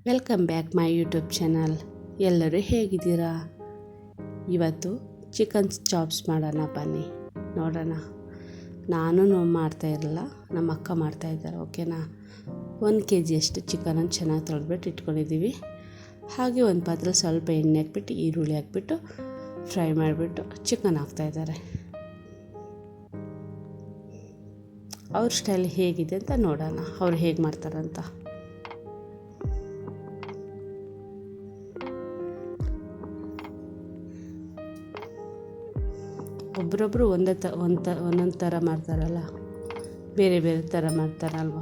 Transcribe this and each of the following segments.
Welcome back my YouTube channel. ಎಲ್ಲರೂ ಹೇಗಿದ್ದೀರಾ? ಇವತ್ತು ಚಿಕನ್ ಚಾಪ್ಸ್ ಮಾಡೋಣ ಬನ್ನಿ ನೋಡೋಣ. ನಾನು ಮಾಡ್ತಾಯಿರಲಿಲ್ಲ, ನಮ್ಮ ಅಕ್ಕ ಮಾಡ್ತಾಯಿದ್ದಾರೆ. ಓಕೆನಾ? 1 kg ಅಷ್ಟು ಚಿಕನನ್ನು ಚೆನ್ನಾಗಿ ತೊಳೆದ್ಬಿಟ್ಟು ಇಟ್ಕೊಂಡಿದ್ದೀವಿ. ಹಾಗೆ ಒಂದು ಪಾತ್ರೆ ಸ್ವಲ್ಪ ಎಣ್ಣೆ ಹಾಕ್ಬಿಟ್ಟು ಈರುಳ್ಳಿ ಹಾಕ್ಬಿಟ್ಟು ಫ್ರೈ ಮಾಡಿಬಿಟ್ಟು ಚಿಕನ್ ಹಾಕ್ತಾಯಿದ್ದಾರೆ. ಅವ್ರ ಸ್ಟೈಲ್ ಹೇಗಿದೆ ಅಂತ ನೋಡೋಣ, ಅವ್ರು ಹೇಗೆ ಮಾಡ್ತಾರಂತ. ಒಬ್ಬರೊಬ್ಬರು ಒಂದೊಂದು ಥರ ಮಾಡ್ತಾರಲ್ಲ, ಬೇರೆ ಬೇರೆ ಥರ ಮಾಡ್ತಾರಲ್ವ.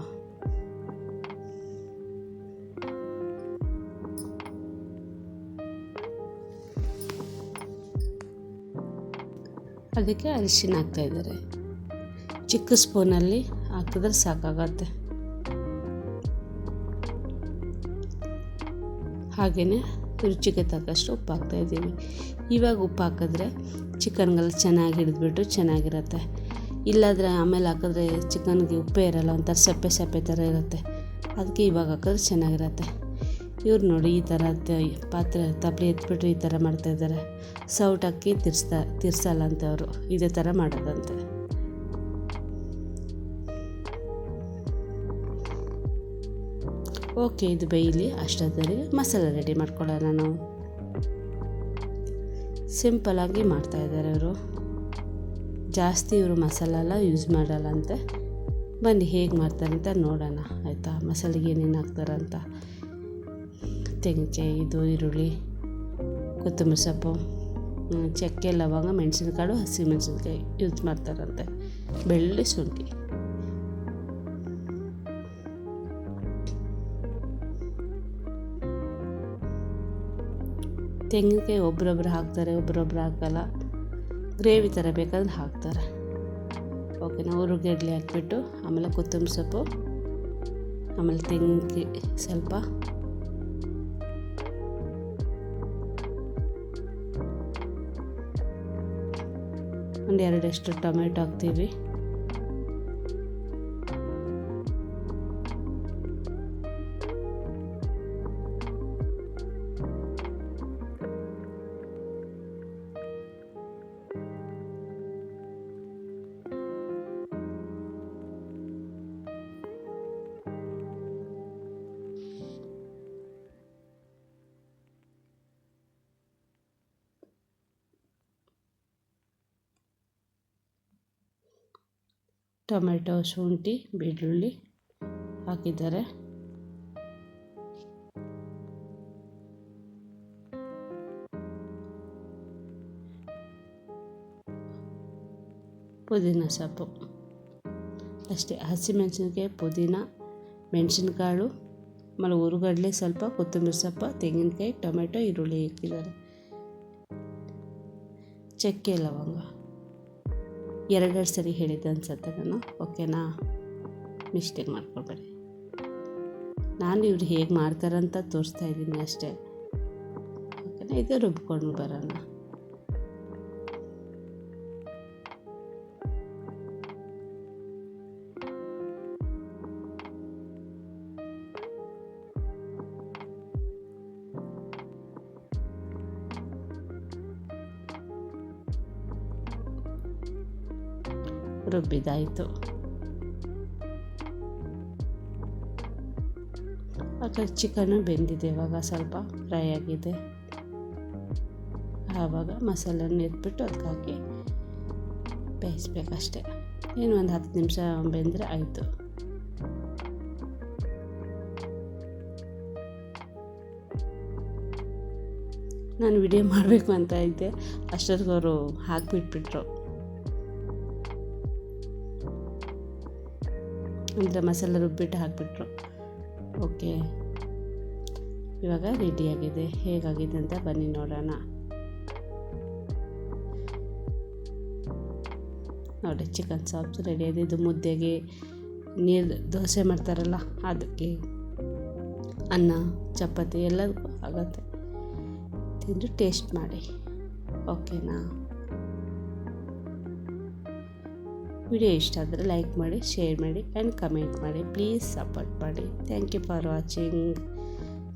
ಅದಕ್ಕೆ ಅರಿಶಿನ ಹಾಕ್ತಾಯಿದ್ದಾರೆ. ಚಿಕ್ಕ ಸ್ಪೂನಲ್ಲಿ ಹಾಕಿದ್ರೆ ಸಾಕಾಗತ್ತೆ. ಹಾಗೆಯೇ ರುಚಿಗೆ ತಕ್ಕಷ್ಟು ಉಪ್ಪು ಹಾಕ್ತಾಯಿದ್ದೀವಿ. ಇವಾಗ ಉಪ್ಪು ಹಾಕಿದ್ರೆ ಚಿಕನ್ಗೆಲ್ಲ ಚೆನ್ನಾಗಿ ಹಿಡಿದ್ಬಿಟ್ಟು ಚೆನ್ನಾಗಿರುತ್ತೆ. ಇಲ್ಲಾಂದರೆ ಆಮೇಲೆ ಹಾಕಿದ್ರೆ ಚಿಕನ್ಗೆ ಉಪ್ಪೇ ಇರೋಲ್ಲ, ಒಂಥರ ಸಪ್ಪೆ ಸಪ್ಪೆ ಥರ ಇರುತ್ತೆ. ಅದಕ್ಕೆ ಇವಾಗ ಹಾಕಿದ್ರೆ ಚೆನ್ನಾಗಿರುತ್ತೆ. ಇವ್ರು ನೋಡಿ ಈ ಥರ ಪಾತ್ರೆ ತಪ್ಪಲೆ ಎತ್ಬಿಟ್ಟು ಈ ಥರ ಮಾಡ್ತಾಯಿದ್ದಾರೆ. ಸೌಟ್ ಹಾಕಿ ತಿರ್ಸಲ್ಲ ಅಂತ ಅವರು, ಇದೇ ಥರ ಮಾಡೋದಂತೆ. ಓಕೆ, ಇದು ಬೇಯಲಿ. ಅಷ್ಟೊತ್ತಲ್ಲಿ ಮಸಾಲೆ ರೆಡಿ ಮಾಡ್ಕೊಳ್ಳೋಣ ನಾವು. ಸಿಂಪಲಾಗಿ ಮಾಡ್ತಾಯಿದ್ದಾರೆ ಇವರು, ಜಾಸ್ತಿ ಇವರು ಮಸಾಲೆ ಎಲ್ಲ ಯೂಸ್ ಮಾಡಲ್ಲ ಅಂತೆ. ಬನ್ನಿ ಹೇಗೆ ಮಾಡ್ತಾರೆ ಅಂತ ನೋಡೋಣ, ಆಯಿತಾ? ಮಸಾಲೆಗೆ ಏನೇನು ಹಾಕ್ತಾರಂತ. ತೆಂಗಿನಕಾಯಿ, ಇದು ಈರುಳ್ಳಿ, ಕೊತ್ತಂಬರಿ ಸೊಪ್ಪು, ಚಕ್ಕೆ, ಲವಂಗ, ಮೆಣಸಿನಕಾಳು, ಹಸಿಮೆಣಸಿನ್ಕಾಯಿ ಯೂಸ್ ಮಾಡ್ತಾರಂತೆ, ಬೆಳ್ಳುಳ್ಳಿ, ಶುಂಠಿ. ತೆಂಗಿನಕಾಯಿ ಒಬ್ಬರೊಬ್ರು ಹಾಕ್ತಾರೆ, ಒಬ್ಬರೊಬ್ರು ಹಾಕಲ್ಲ. ಗ್ರೇವಿ ಥರ ಬೇಕಾದ್ರೆ ಹಾಕ್ತಾರೆ. ಓಕೆನಾ? ಉರುಗಡ್ಲೆ ಹಾಕ್ಬಿಟ್ಟು ಆಮೇಲೆ ಕೊತ್ತಂಬರಿ ಸೊಪ್ಪು, ಆಮೇಲೆ ತೆಂಗಿನಕಾಯಿ ಸ್ವಲ್ಪ, ಒಂದು 2 ಟೊಮೆಟೊ ಹಾಕ್ತೀವಿ. ಟೊಮೆಟೊ, ಶುಂಠಿ, ಬೆಳ್ಳುಳ್ಳಿ ಹಾಕಿದ್ದಾರೆ. ಪುದೀನ ಸೊಪ್ಪು ಅಷ್ಟೇ. ಹಸಿಮೆಣಸಿನ್ಕಾಯಿ, ಪುದೀನ, ಮೆಣಸಿನಕಾಳು, ಆಮೇಲೆ ಉರುಗಡ್ಲೆ ಸ್ವಲ್ಪ, ಕೊತ್ತಂಬರಿ ಸೊಪ್ಪು, ತೆಂಗಿನಕಾಯಿ, ಟೊಮೆಟೊ, ಈರುಳ್ಳಿ ಹಾಕಿದ್ದಾರೆ. ಚಕ್ಕೆ, ಲವಂಗ 2 ಸರಿ ಹೇಳಿದ್ದೆ ಅನ್ಸುತ್ತೆ ನಾನು. ಓಕೆನಾ? ಮಿಸ್ಟೇಕ್ ಮಾಡ್ಕೊಬೇಡಿ. ನಾನು ಇವ್ರು ಹೇಗೆ ಮಾಡ್ತಾರಂತ ತೋರಿಸ್ತಾ ಇದ್ದೀನಿ ಅಷ್ಟೇ. ಓಕೆನಾ? ಇದು ರುಬ್ಕೊಂಡು ಬರೋಣ. ರುಬ್ಬಿದಾಯಿತು. ಚಿಕನ್ನು ಬೆಂದಿದೆ, ಇವಾಗ ಸ್ವಲ್ಪ ಫ್ರೈ ಆಗಿದೆ. ಆವಾಗ ಮಸಾಲೆಯನ್ನು ಎತ್ಬಿಟ್ಟು ಅದಕ್ಕೆ ಹಾಕಿ ಬೇಯಿಸ್ಬೇಕಷ್ಟೆ. ಇನ್ನು ಒಂದು 10 ನಿಮಿಷ ಬೆಂದರೆ ಆಯಿತು. ನಾನು ವಿಡಿಯೋ ಮಾಡಬೇಕು ಅಂತ ಇದ್ದೆ, ಅಷ್ಟೊತ್ತಿಗೆ ಅವರು ಹಾಕಿಬಿಟ್ಬಿಟ್ರು. ಅಂದರೆ ಮಸಾಲೆ ರುಬ್ಬಿಟ್ಟು ಹಾಕಿಬಿಟ್ರು. ಓಕೆ, ಇವಾಗ ರೆಡಿಯಾಗಿದೆ. ಹೇಗಾಗಿದೆ ಅಂತ ಬನ್ನಿ ನೋಡೋಣ. ನೋಡಿ, ಚಿಕನ್ ಚಾಪ್ಸ್ ರೆಡಿಯಾಗಿದೆ. ಇದು ಮುದ್ದೆಗೆ, ನೀರು ದೋಸೆ ಮಾಡ್ತಾರಲ್ಲ ಅದಕ್ಕೆ, ಅನ್ನ, ಚಪಾತಿ ಎಲ್ಲದಕ್ಕೂ ಆಗುತ್ತೆ. ತಿಂದು ಟೇಸ್ಟ್ ಮಾಡಿ. ಓಕೆನಾ? ವಿಡಿಯೋ ಇಷ್ಟ ಆದರೆ ಲೈಕ್ ಮಾಡಿ, ಶೇರ್ ಮಾಡಿ ಆ್ಯಂಡ್ ಕಮೆಂಟ್ ಮಾಡಿ. ಪ್ಲೀಸ್ ಸಪೋರ್ಟ್ ಮಾಡಿ. Thank you for watching.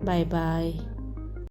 Bye bye.